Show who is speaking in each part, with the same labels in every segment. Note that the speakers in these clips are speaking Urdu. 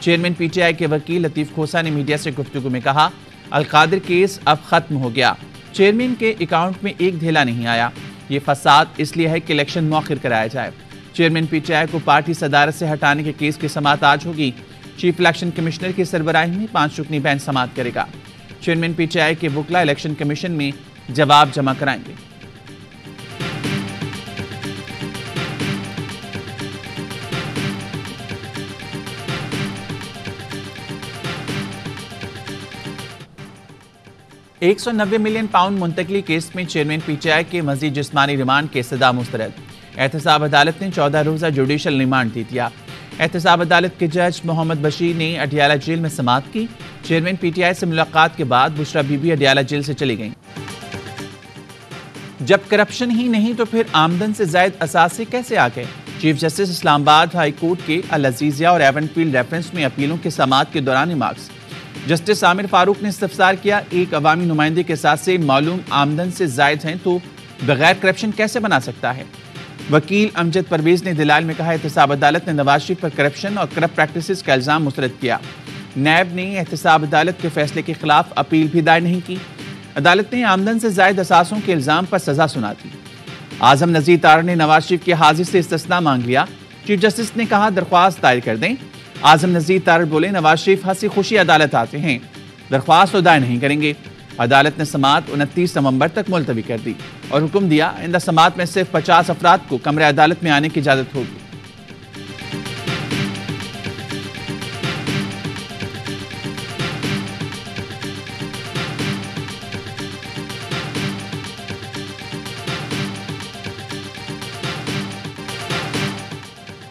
Speaker 1: چیئرمین پی ٹی آئی کے وکیل لطیف کھوسا نے میڈیا سے گفتگو میں کہا القادر کیس اب ختم ہو گیا، چیئرمین کے اکاؤنٹ میں ایک دھیلا نہیں آیا، یہ فساد اس لیے ہے کہ الیکشن مؤخر کرایا جائے۔ چیئرمین پی ٹی آئی کو پارٹی صدارت سے ہٹانے کے کیس کی سماعت آج ہوگی۔ چیف الیکشن کمشنر کی سربراہی میں 5 رکنی بینچ سماعت کرے گا۔ چیئرمین پی ٹی آئی کے وکلا الیکشن کمیشن میں جواب جمع کرائیں گے۔ £190 ملین منتقلی کیس میں چیئرمین پی ٹی آئی کے مزید جسمانی ریمانڈ کے استدعا مسترد۔ احتساب عدالت نے 14 روزہ جوڈیشل ریمانڈ دے دیا۔ احتساب عدالت کے جج محمد بشیر نے اڈیالہ جیل میں سماعت کی۔ چیئرمین پی ٹی آئی سے ملاقات کے بعد بشرا بی بی اڈیالہ جیل سے چلی گئیں۔ جب کرپشن ہی نہیں تو پھر آمدن سے زائد اثاثے کیسے آ گئے؟ چیف جسٹس اسلام آباد ہائی کورٹ کے العزیزیہ اور ایون فیلڈ ریفرنس میں اپیلوں کی سماعت کے دوران ریمارکس۔ جسٹس عامر فاروق نے استفسار کیا ایک عوامی نمائندے کے اثاثے معلوم آمدن سے زائد ہیں تو بغیر کرپشن کیسے بنا سکتا ہے؟ وکیل امجد پرویز نے دلائل میں کہا احتساب عدالت نے نواز شریف پر کرپشن اور کرپٹ پریکٹسز کا الزام مسترد کیا۔ نیب نے احتساب عدالت کے فیصلے کے خلاف اپیل بھی دائر نہیں کی۔ عدالت نے آمدن سے زائد اثاثوں کے الزام پر سزا سنا دی۔ اعظم نذیر تارڑ نے نواز شریف کی حاضری سے استثناء مانگ لیا۔ چیف جسٹس نے کہا درخواست دائر کر دیں۔ اعظم نذیر تارڑ بولے نواز شریف ہنسی خوشی عدالت آتے ہیں، درخواست تو دائر نہیں کریں گے۔ عدالت نے سماعت 29 نومبر تک ملتوی کر دی اور حکم دیا آئندہ سماعت میں صرف 50 افراد کو کمرہ عدالت میں آنے کی اجازت ہوگی۔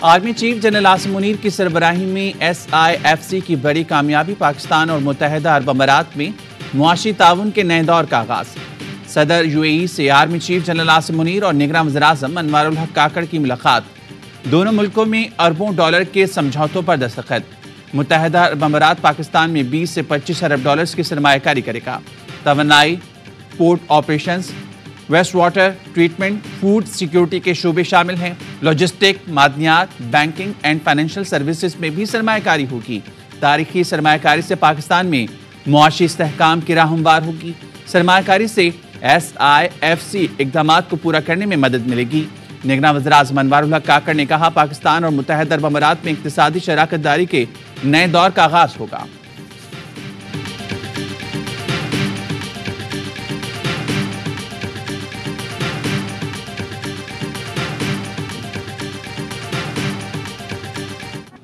Speaker 1: Army chief general Asim Munir کی سربراہی میں SIFC کی بڑی کامیابی، پاکستان اور متحدہ عرب امارات میں معاشی تعاون کے نئے دور کا آغاز۔ صدر UAE سے army chief general Asim Munir اور نگراں وزیر اعظم انوار الحق کاکڑ کی ملاقات، دونوں ملکوں میں اربوں ڈالر کے سمجھوتوں پر دستخط۔ متحدہ عرب امارات پاکستان میں 20 سے 25 ارب ڈالرز کی سرمایہ کاری کرے گا۔ توانائی، port operations, waste water treatment, food security کے شعبے شامل ہیں۔ لاجسٹک، معدنیات، بینکنگ اینڈ فائنینشل سروسز میں بھی سرمایہ کاری ہوگی۔ تاریخی سرمایہ کاری سے پاکستان میں معاشی استحکام کی راہ ہموار ہوگی۔ سرمایہ کاری سے SIFC اقدامات کو پورا کرنے میں مدد ملے گی۔ نگراں وزیر اعظم انوار الحق کاکڑ نے کہا پاکستان اور متحدہ عرب امارات میں اقتصادی شراکت داری کے نئے دور کا آغاز ہوگا۔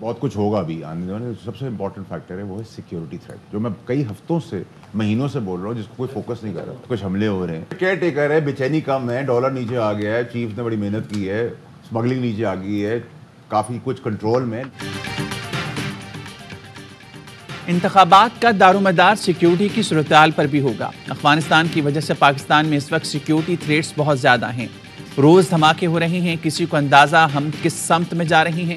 Speaker 2: بہت کچھ ہوگا بھی آنے والے۔ سب سے امپورٹنٹ فیکٹر ہے وہ ہے سیکیورٹی تھریٹ، جو میں کئی ہفتوں سے مہینوں سے بول رہا ہوں، جس کو کوئی فوکس نہیں کر رہا۔ کچھ حملے ہو رہے ہیں، کیئر ٹیکر ہے، بے چینی کم ہے، ڈالر نیچے آ گیا ہے، چیف نے بڑی محنت کی ہے، اسمگلنگ نیچے آ گئی ہے، کافی کچھ کنٹرول میں۔
Speaker 1: انتخابات کا دارومدار سیکیورٹی کی صورتحال پر بھی ہوگا۔ افغانستان کی وجہ سے پاکستان میں اس وقت سیکیورٹی تھریٹس بہت زیادہ ہیں، روز دھماکے ہو رہے ہیں، کسی کو اندازہ ہم کس سمت میں جا رہے ہیں۔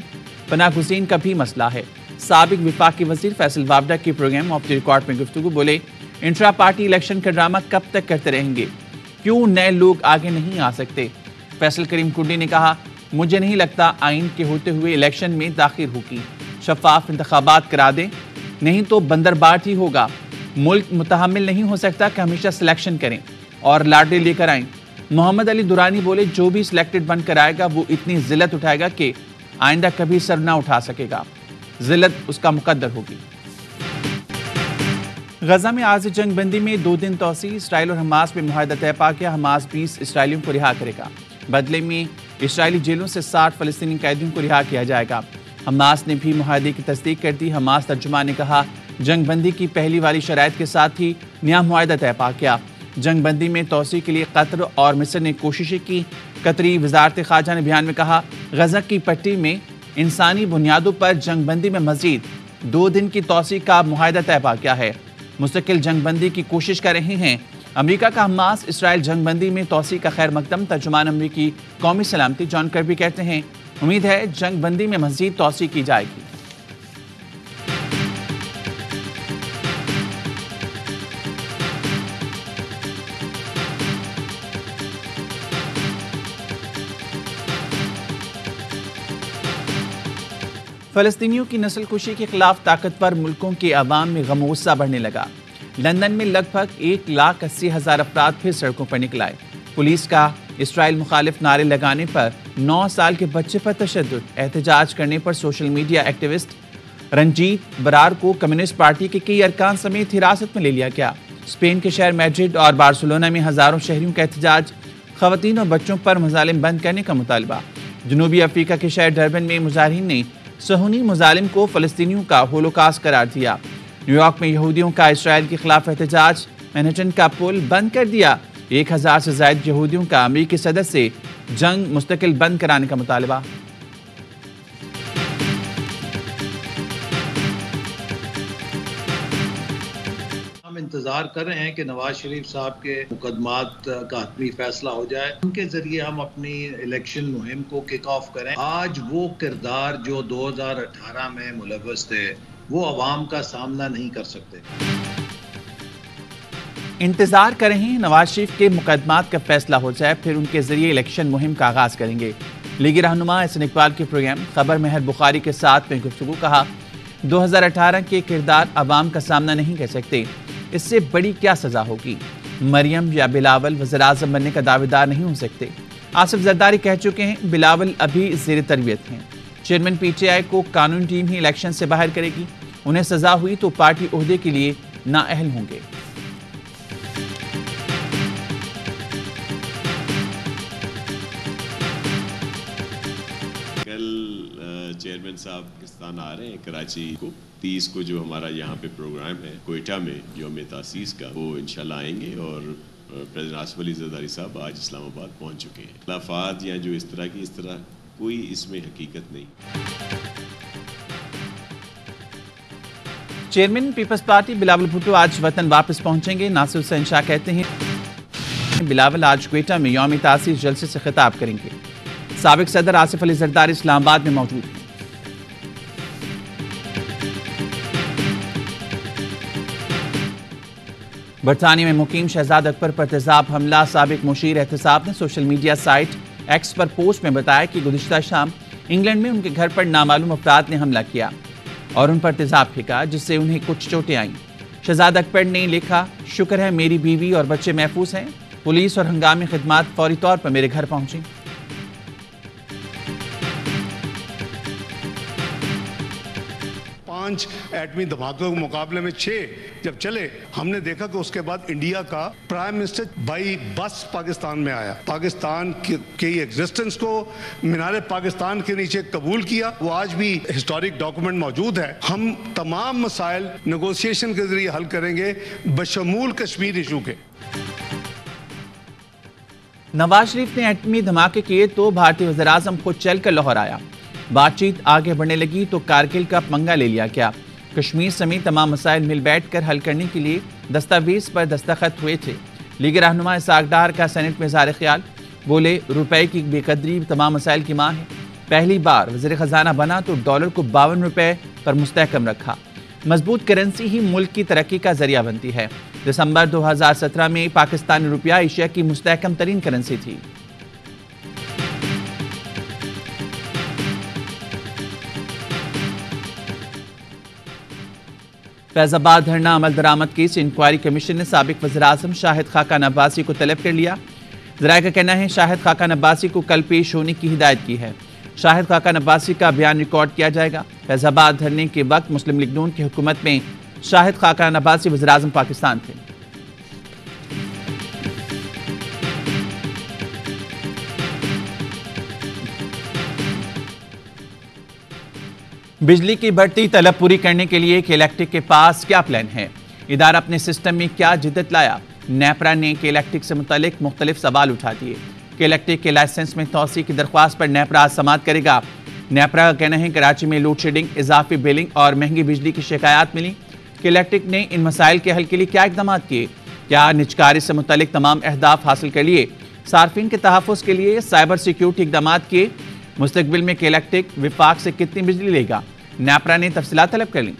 Speaker 1: پناہ گزین کا بھی مسئلہ ہے۔ سابق وفاقی وزیر فیصل وابڈا کی پروگرام آف دی ریکارڈ میں گفتگو، بولے انٹرا پارٹی الیکشن کا ڈرامہ کب تک کرتے رہیں گے؟ کیوں نئے لوگ آگے نہیں آ سکتے؟ فیصل کریم کنڈی نے کہا مجھے نہیں لگتا آئین کے ہوتے ہوئے الیکشن میں تاخیر ہوگی، شفاف انتخابات کرا دیں، نہیں تو بندر بانٹ ہی ہوگا۔ ملک متحمل نہیں ہو سکتا کہ ہمیشہ سلیکشن کریں اور لاٹری لے کر آئیں۔ محمد علی دورانی بولے جو بھی سلیکٹڈ بن کر آئے گا وہ اتنی ذلت اٹھائے گا کہ آئندہ کبھی سر نہ اٹھا سکے گا، ذلت اس کا مقدر ہوگی۔ غزہ میں عارض جنگ بندی میں 2 دن توسیع، اسرائیل اور حماس میں معاہدہ طے پا گیا۔ حماس 20 اسرائیلیوں کو رہا کرے گا، بدلے میں اسرائیلی جیلوں سے 60 فلسطینی قیدیوں کو رہا کیا جائے گا۔ حماس نے بھی معاہدے کی تصدیق کر دی۔ حماس ترجمان نے کہا جنگ بندی کی پہلی والی شرائط کے ساتھ ہی نیا معاہدہ طے پا گیا۔ جنگ بندی میں توسیع کے لیے قطر اور مصر نے کوششیں کی۔ قطری وزارت خارجہ نے بیان میں کہا غزہ کی پٹی میں انسانی بنیادوں پر جنگ بندی میں مزید 2 دن کی توسیع کا معاہدہ طے پا گیا ہے۔ مستقل جنگ بندی کی کوشش کر رہے ہیں۔ امریکہ کا حماس اسرائیل جنگ بندی میں توسیع کا خیر مقدم۔ ترجمان امریکی قومی سلامتی جان کربی کہتے ہیں امید ہے جنگ بندی میں مزید توسیع کی جائے گی۔ فلسطینیوں کی نسل کشی کے خلاف طاقتور ملکوں کے عوام میں غم و غصہ بڑھنے لگا۔ لندن میں لگ بھگ 1,80,000 افراد پھر سڑکوں پر نکل آئے۔ پولیس کا اسرائیل مخالف نعرے لگانے پر 9 سال کے بچے پر تشدد۔ احتجاج کرنے پر social media activist Ranjit Brar کو کمیونسٹ پارٹی کے کئی ارکان سمیت حراست میں لے لیا گیا۔ اسپین کے شہر میڈرڈ اور بارسلونا میں ہزاروں شہریوں کا احتجاج۔ خواتین اور بچوں پر مظالم بند کرنے کا مطالبہ۔ جنوبی افریقہ کے شہر ڈربن میں مظاہرین نے صہیونی مظالم کو فلسطینیوں کا ہولوکاسٹ قرار دیا۔ نیو یارک میں یہودیوں کا اسرائیل کے خلاف احتجاج۔ مینہٹن کا پل بند کر دیا۔ 1,000 سے زائد یہودیوں کا امریکی صدر سے جنگ مستقل بند کرانے کا مطالبہ۔
Speaker 3: ہم انتظار کر رہے ہیں کہ نواز شریف صاحب کے مقدمات کا حتمی فیصلہ ہو جائے، ان کے ذریعے ہم اپنی الیکشن مہم کو کک آف کریں۔ آج وہ کردار جو 2018 میں ملوث تھے وہ عوام کا سامنا نہیں کر سکتے۔
Speaker 1: انتظار کر رہے ہیں نواز شریف کے مقدمات کا فیصلہ ہو جائے، پھر ان کے ذریعے الیکشن مہم کا آغاز کریں گے۔ لیگی رہنما احسن اقبال کے پروگرام خبر مہر بخاری کے ساتھ میں گفتگو کہا 2018 کے کردار عوام کا سامنا نہیں کر سکتے، اس سے بڑی کیا سزا ہوگی؟ مریم یا بلاول وزیراعظم بننے کا دعویدار نہیں ہو سکتے۔ آصف زرداری کہہ چکے ہیں بلاول ابھی زیر تربیت ہیں۔ چیئرمین پی ٹی آئی کو قانون ٹیم ہی الیکشن سے باہر کرے گی، انہیں سزا ہوئی تو پارٹی عہدے کے لیے نااہل ہوں گے۔
Speaker 4: چیئرمین صاحب پاکستان آ رہے ہیں کراچی کو 30 کو جو ہمارا یہاں پہ پروگرام ہے کوئٹہ میں یوم تاسیس کا، وہ انشاءاللہ آئیں گے۔ اور پریزیڈنٹ آصف علی زرداری صاحب آج اسلام آباد پہنچ چکے ہیں۔ خلافات یا جو اس طرح کوئی اس میں حقیقت نہیں۔
Speaker 1: Chairman People's Party Bilawal Bhutto آج وطن واپس پہنچیں گے۔ ناصر حسین شاہ کہتے ہیں بلاول آج کوئٹہ میں یوم تاسیس جلسے سے خطاب کریں گے۔ سابق صدر آصف علی زرداری اسلام آباد میں موجود ہیں۔ برطانیہ میں مقیم شہزاد اکبر پر تیزاب حملہ۔ سابق مشیر احتساب نے سوشل میڈیا سائٹ ایکس پر پوسٹ میں بتایا کہ گزشتہ شام انگلینڈ میں ان کے گھر پر نامعلوم افراد نے حملہ کیا اور ان پر تیزاب پھینکا، جس سے انہیں کچھ چوٹیں آئیں۔ شہزاد اکبر نے لکھا، شکر ہے میری بیوی اور بچے محفوظ ہیں، پولیس اور ہنگامی خدمات فوری طور پر میرے گھر پہنچی۔
Speaker 5: 5 ایٹمی دھماکوں کے مقابلے میں 6 جب چلے، ہم نے دیکھا کہ اس کے بعد انڈیا کا پرائم منسٹر بائی بس پاکستان میں آیا، پاکستان کی ایگزسٹنس کو مینار پاکستان کے نیچے قبول کیا۔ وہ آج بھی ہسٹورک ڈاکومنٹ موجود ہے۔ ہم تمام مسائل نیگوسیشن کے ذریعے حل کریں گے، بشمول کشمیر ایشو کے۔
Speaker 1: نواز شریف نے ایٹمی دھماکے کیے تو بھارتی وزیراعظم خود چل کر لاہور آیا۔ بات چیت آگے بڑھنے لگی تو کارگل کا پنگا لے لیا گیا۔ کشمیر سمیت تمام مسائل مل بیٹھ کر حل کرنے کے لیے دستاویز پر دستخط ہوئے تھے۔ لیگی رہنما اسحاق ڈار کا سینٹ میں اظہار خیال، بولے روپے کی بے قدری تمام مسائل کی ماں ہے۔ پہلی بار وزیر خزانہ بنا تو ڈالر کو 52 روپے پر مستحکم رکھا۔ مضبوط کرنسی ہی ملک کی ترقی کا ذریعہ بنتی ہے۔ دسمبر 2017 میں پاکستانی روپیہ ایشیا کی مستحکم ترین کرنسی تھی۔ فیض آباد دھرنا عمل درآمد کیس انکوائری کمیشن نے سابق وزیراعظم شاہد خاقان عباسی کو طلب کر لیا۔ ذرائع کا کہنا ہے شاہد خاقان عباسی کو کل پیش ہونے کی ہدایت کی ہے۔ شاہد خاقان عباسی کا بیان ریکارڈ کیا جائے گا۔ فیض آباد دھرنے کے وقت مسلم لیگ نون کی حکومت میں شاہد خاقان عباسی وزیراعظم پاکستان تھے۔ بجلی کی بڑھتی طلب پوری کرنے کے لیے کے الیکٹرک کے پاس کیا پلان ہے؟ ادارہ اپنے سسٹم میں کیا جدت لایا؟ نیپرا نے کے الیکٹرک سے متعلق مختلف سوال اٹھا دیے۔ کے الیکٹرک کے لائسنس میں توسیع کی درخواست پر نیپرا آج سماعت کرے گا۔ نیپرا کا کہنا ہے کراچی میں لوڈ شیڈنگ، اضافی بلنگ اور مہنگی بجلی کی شکایات ملی۔ کے الیکٹرک نے ان مسائل کے حل کے لیے کیا اقدامات کیے؟ کیا نجکاری سے متعلق تمام اہداف حاصل کر لیے؟ صارفین کے تحفظ کے لیے سائبر سیکیورٹی اقدامات کیے؟ مستقبل میں کے الیکٹرک وفاق سے کتنی بجلی لے گا؟ نیپرا نے تفصیلات طلب کر لیں۔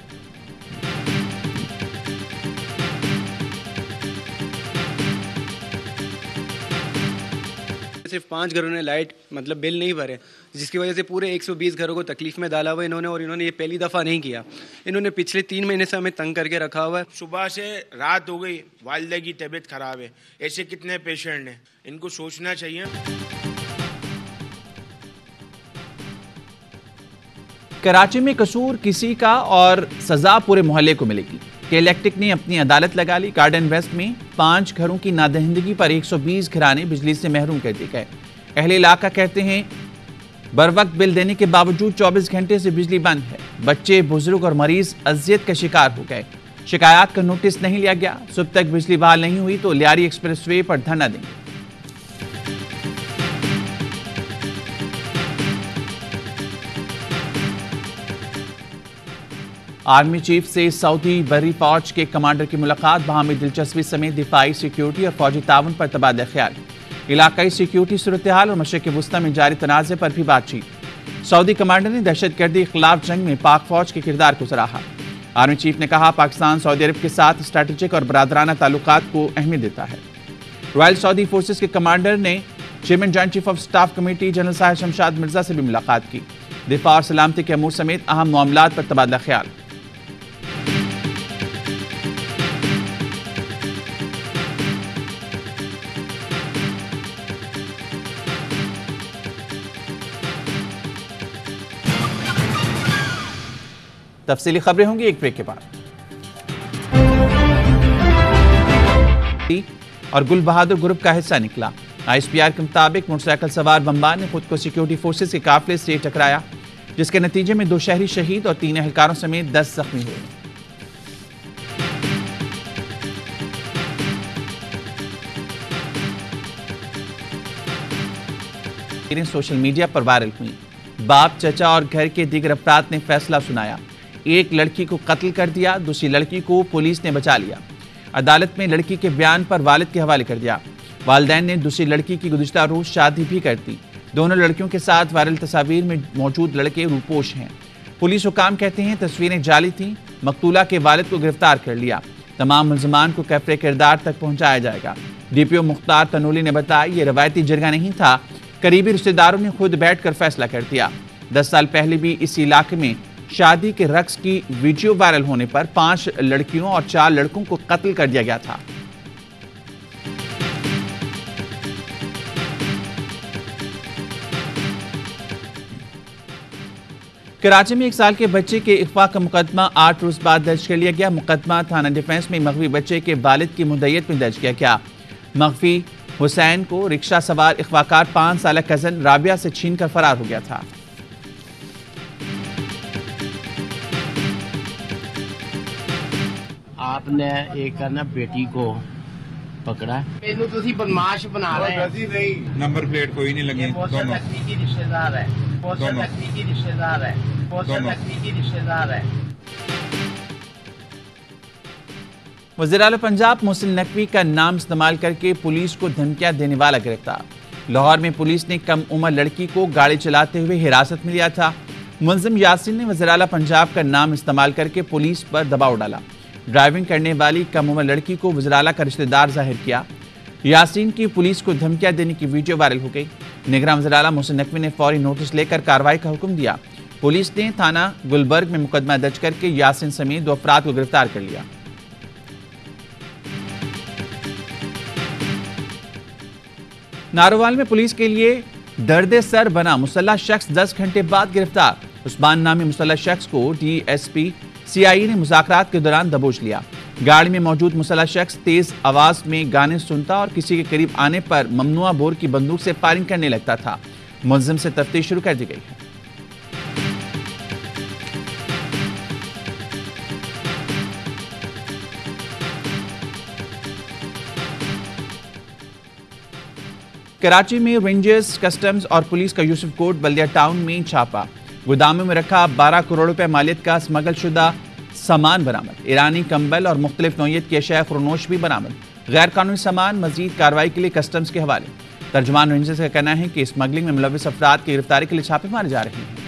Speaker 6: صرف 5 گھروں نے لائٹ بل نہیں بھرے، جس کی وجہ سے پورے 120 گھروں کو تکلیف میں ڈالا ہوا انہوں نے، اور انہوں نے یہ پہلی دفعہ نہیں کیا، انہوں نے پچھلے 3 مہینے سے ہمیں تنگ کر کے رکھا ہوا ہے۔
Speaker 7: صبح سے رات ہو گئی، والدہ کی طبیعت خراب ہے، ایسے کتنے پیشنٹ ہیں، ان کو سوچنا چاہیے۔
Speaker 1: کراچی میں قصور کسی کا اور سزا پورے محلے کو ملے گی۔ کے الیکٹرک نے اپنی عدالت لگا لی۔ گارڈن ویسٹ میں 5 گھروں کی نادہندگی پر 120 گھرانے بجلی سے محروم کر دیے گئے۔ اہل علاقہ کہتے ہیں بروقت بل دینے کے باوجود 24 گھنٹے سے بجلی بند ہے۔ بچے، بزرگ اور مریض اذیت کا شکار ہو گئے۔ شکایات کا نوٹس نہیں لیا گیا۔ صبح تک بجلی بحال نہیں ہوئی تو لیاری ایکسپریس وے پر دھرنا دیں گے۔ آرمی چیف سے سعودی بحری فوج کے کمانڈر کی ملاقات، باہمی دلچسپی سمیت دفاعی سیکیورٹی اور فوجی تعاون پر تبادلہ خیال، علاقائی سیکیورٹی صورتحال اور مشرق وسطی میں جاری تنازع پر بھی بات چیت۔ سعودی کمانڈر نے دہشت گردی کے خلاف جنگ میں پاک فوج کے کردار کو سراہا۔ آرمی چیف نے کہا پاکستان سعودی عرب کے ساتھ اسٹریٹجک اور برادرانہ تعلقات کو اہمیت دیتا ہے۔ رائل سعودی فورسز کے کمانڈر نے chairman joint chief of staff committee general Sahir Shamshad Mirza سے بھی ملاقات کی۔ دفاع اور سلامتی کے امور سمیت اہم معاملات پر تبادلہ خیال۔ تفصیلی خبریں ہوں گی ایک بریک کے بعد۔ اور گل بہادر گروپ کا حصہ نکلا۔ ISPR کے مطابق موٹر سائیکل سوار بمبار نے خود کو سیکیورٹی فورسز کے قافلے سے ٹکرایا، جس کے نتیجے میں 2 شہری شہید اور 3 اہلکاروں سمیت 10 زخمی ہوئے۔ سوشل میڈیا پر وائرل ہوئی۔ باپ، چچا اور گھر کے دیگر افراد نے فیصلہ سنایا۔ ایک لڑکی کو قتل کر دیا، دوسری لڑکی کو پولیس نے بچا لیا۔ عدالت میں لڑکی کے بیان پر والد کے حوالے کر دیا۔ والدین نے دوسری لڑکی کی گزشتہ روز شادی بھی کر دی۔ دونوں لڑکیوں کے ساتھ وائرل تصاویر میں موجود لڑکے روپوش ہیں۔ پولیس حکام کہتے ہیں تصویریں جعلی تھیں۔ مقتولہ کے والد کو گرفتار کر لیا۔ تمام ملزمان کو کیفرے کردار تک پہنچایا جائے گا۔ DPO مختار تنولی نے بتایا یہ روایتی جرگہ نہیں تھا، قریبی رشتہ داروں نے خود بیٹھ کر فیصلہ کر دیا۔ 10 سال پہلے بھی اس علاقے میں شادی کے رقص کی ویڈیو وائرل ہونے پر 5 لڑکیوں اور 4 لڑکوں کو قتل کر دیا گیا تھا۔ کراچی میں 1 سال کے بچے کے اغوا کا مقدمہ 8 روز بعد درج کر لیا گیا۔ مقدمہ تھانہ ڈیفنس میں مغوی بچے کے والد کی مدعیت میں درج کیا گیا۔ مغوی حسین کو رکشہ سوار اغواکار 5 سالہ کزن رابعہ سے چھین کر فرار ہو گیا تھا۔
Speaker 8: آپ نے ایک کرنا بیٹی کو پکڑا، اینو تسی بدماش بنا رہے ہیں۔
Speaker 9: نمبر پلیٹ کوئی نہیں لگی،
Speaker 8: دونوں تکنیکی رشتہ دار ہے، تکنیکی رشتہ دار ہے، تکنیکی رشتہ دار ہے۔
Speaker 1: وزیر اعلیٰ پنجاب محسن نقوی کا نام استعمال کر کے پولیس کو دھمکیاں دینے والا گرفتار۔ لاہور میں پولیس نے کم عمر لڑکی کو گاڑی چلاتے ہوئے حراست میں لیا تھا۔ ملزم یاسین نے وزیر اعلیٰ پنجاب کا نام استعمال کر کے پولیس پر دباؤ ڈالا۔ ڈرائیونگ کرنے والی کم عمر لڑکی کو وزیر اعلیٰ کا رشتہ دار ظاہر کیا۔ یاسین کی پولیس کو دھمکیاں دینے کی ویڈیو وائرل ہو گئی۔ نگراں وزیر اعلیٰ محسن نقوی نے فوری نوٹس لے کر کارروائی کا حکم دیا۔ پولیس نے تھانہ گلبرگ میں مقدمہ درج کر کے یاسین سمیت 2 افراد کو گرفتار کر لیا۔ ناروال میں پولیس کے لیے درد سر بنا مسلح شخص 10 گھنٹے بعد گرفتار۔ عثمان نامی مسلح شخص کو DSP CIE نے مذاکرات کے دوران دبوچ لیا۔ گاڑی میں موجود مسلح شخص تیز آواز میں گانے سنتا اور کسی کے قریب آنے پر ممنوعہ بور کی بندوق سے فائرنگ کرنے لگتا تھا۔ ملزم سے تفتیش شروع کر دی گئی ہے۔ کراچی میں رینجرز، کسٹمز اور پولیس کا یوسف کوٹ بلدیہ ٹاؤن میں چھاپا۔ گوداموں میں رکھا 12 کروڑ روپے مالیت کا اسمگل شدہ سامان برآمد۔ ایرانی کمبل اور مختلف نوعیت کی اشیاء خرنوش بھی برآمد۔ غیر قانونی سامان مزید کارروائی کے لیے کسٹمز کے حوالے۔ ترجمان رینجرز کا کہنا ہے کہ اسمگلنگ میں ملوث افراد کی گرفتاری کے لیے چھاپے مارے جا رہے ہیں۔